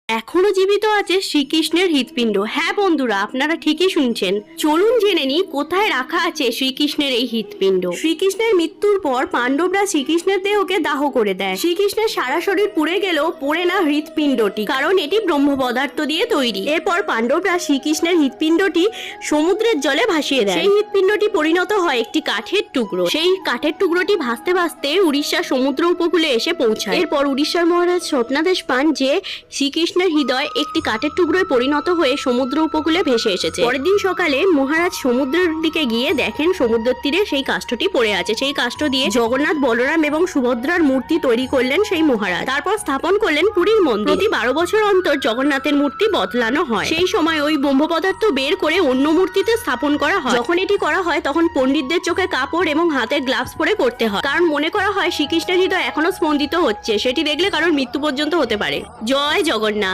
এখনো জীবিত আছে শ্রীকৃষ্ণের হৃৎপিণ্ড। হ্যাঁ বন্ধুরা, আপনারা ঠিকই শুনছেন। চলুন জেনে নিই কোথায় রাখা আছে শ্রীকৃষ্ণের এই হৃৎপিণ্ড। শ্রীকৃষ্ণের মৃত্যুর পর পাণ্ডবরা শ্রীকৃষ্ণের দেহকে দাহ করে দেয়। শ্রীকৃষ্ণের সারা শরীর পুড়ে গেলেও পোড়ে না হৃৎপিণ্ডটি, কারণ এটি ব্রহ্ম পদার্থ দিয়ে তৈরি। এরপর পাণ্ডবরা শ্রীকৃষ্ণের হৃৎপিণ্ডটি সমুদ্রের জলে ভাসিয়ে দেয়। সেই হৃৎপিণ্ডটি পরিণত হয় একটি কাঠের টুকরো। সেই কাঠের টুকরোটি ভাসতে ভাসতে উড়িষ্যার সমুদ্র উপকূলে এসে পৌঁছায়। এরপর উড়িষ্যার মহারাজ স্বপ্নাদেশ পান যে শ্রীকৃষ্ণের হৃদয় একটি কাঠের টুকরোয় পরিণত হয়ে সমুদ্র উপকূলে ভেসে এসেছে। পরের দিন সকালে মহারাজ সমুদ্রের দিকে গিয়ে দেখেন সমুদ্রের তীরে সেই কাষ্ঠটি পড়ে আছে। সেই কাষ্ঠ দিয়ে জগন্নাথ, বলরাম এবং সুভদ্রার মূর্তি তৈরি করলেন সেই মহারাজ। তারপর স্থাপন করলেন পুরীর মন্দির। প্রতি 12 বছর অন্তর জগন্নাথের মূর্তি বদলানো হয়। সেই সময় ওই ব্রহ্ম পদার্থ বের করে অন্য মূর্তিতে স্থাপন করা হয়। যখন এটি করা হয় তখন পণ্ডিতদের চোখে কাপড় এবং হাতে গ্লাভস পরে করতে হয়, কারণ মনে করা হয় শ্রীকৃষ্ণের হৃদয় এখনো স্পন্দিত হচ্ছে। সেটি দেখলে কারোর মৃত্যু পর্যন্ত হতে পারে। জয় জগন্নাথ।